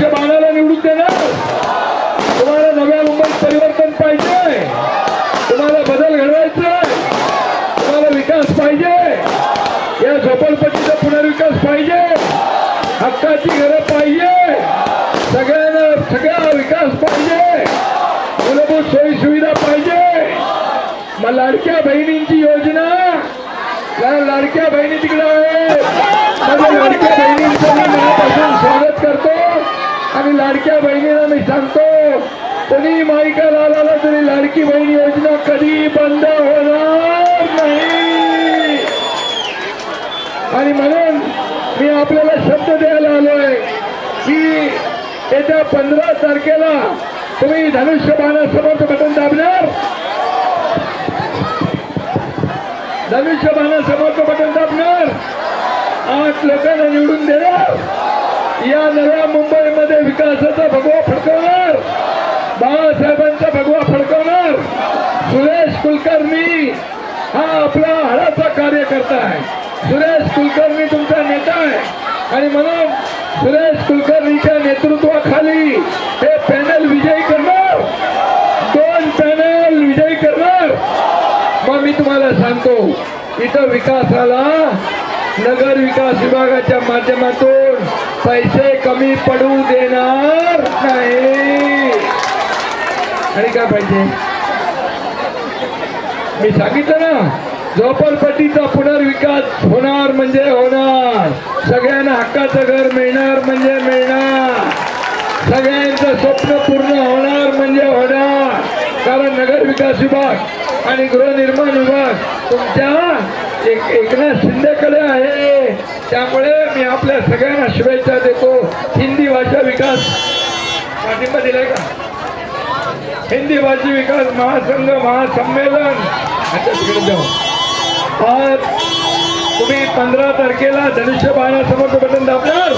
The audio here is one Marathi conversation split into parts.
धनुष्यबाणाला निवडून देणार. तुम्हाला नव्या मुंबईत परिवर्तन पाहिजे, तुम्हाला बदल घडवायचा, तुम्हाला विकास पाहिजे, या झोपडपट्टीचा पुनर्विकास पाहिजे, हक्काची घरं पाहिजे, सगळ्यांना सगळा विकास पाहिजे, मूलभूत सोयी सुविधा पाहिजे. मग लाडक्या बहिणींची योजना, लाडक्या बहिणी तिकडे आहेत, माझ्या लाडक्या बहिणींचं मी मनापासून स्वागत करतो. आणि लाडक्या बहिणीला मी सांगतो, कोणी माईका लावला तरी लाडकी बहीण योजना कधी बंद होणार नाही. आणि म्हणून मी आपल्याला शब्द द्यायला आलोय की येत्या 15 तारखेला तुम्ही धनुष्यबाणासमोर बटन दाबणार, धनुष्यबाणासमोर बटन दाबणार, 8 लोकांना निवडून देणार, या नव्या मुंबईमध्ये विकासाचा भगवा फडकवणार, बाळासाहेबांचा भगवा फडकवणार. सुरेश कुलकर्णी हा आपला हाडाचा कार्यकर्ता आहे, सुरेश कुलकर्णी तुमचा नेता आहे. आणि म्हणून सुरेश कुलकर्णीच्या नेतृत्वाखाली हे पॅनल विजयी करणार, 2 पॅनल विजयी करणार. मग मी तुम्हाला सांगतो, इथं विकासाला नगर विकास विभागाच्या माध्यमातून पैसे कमी पडू देणार नाही. आणि काय पाहिजे मी सांगितलं ना, झोपडपट्टीचा पुनर्विकास होणार म्हणजे होणार, सगळ्यांना हक्काचं घर मिळणार म्हणजे मिळणार, सगळ्यांचं स्वप्न पूर्ण होणार म्हणजे होणार. कारण नगर विकास विभाग आणि गृहनिर्माण विभाग तुमच्या एकनाथ शिंदेकडे आहे. त्यामुळे मी आपल्या सगळ्यांना शुभेच्छा देतो. हिंदी भाषा विकास पाठिंबा दिलाय का? हिंदी भाषा विकास महासंघ महासंमेलन तिकडे जाऊ. आज तुम्ही 15 तारखेला धनुष्यबाणासमोर बटन दाबणार,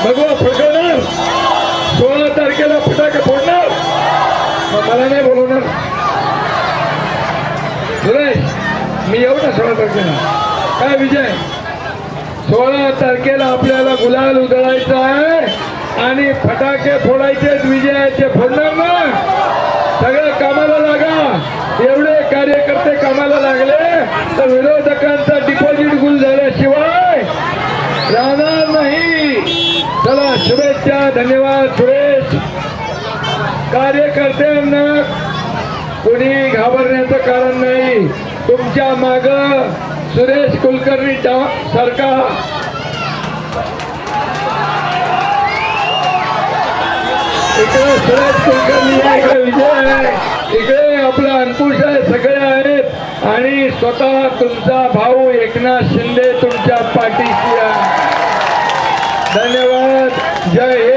भगवा फडकवणार, 16 तारखेला फटाके फोडणार. मला नाही बोलवणार सुरेश, मी येऊ ना 16 तारखेला. काय विजय, 16 तारखेला आपल्याला गुलाल उधळायचा आहे आणि फटाके फोडायचे, विजयाचे फोडणार ना. सगळं कामाला लागा. एवढे कार्यकर्ते कामाला लागले तर विरोधकांचा डिपॉझिट गुल झाल्याशिवाय राहणार नाही. चला, शुभेच्छा, धन्यवाद. सुरेश, कार्यकर्त्यांना कोणी घाबरण्याचं कारण नाही. तुमच्या माग सुरेश कुलकर्णी सारखा इकडे सुरेश कुलकर्णी आहे, इकडे विजय आहे, इकडे आपला अंकुश आहे, सगळे आहेत. आणि स्वतः तुमचा भाऊ एकनाथ शिंदे तुमच्या पाठीशी आहे. धन्यवाद. जय हिंद.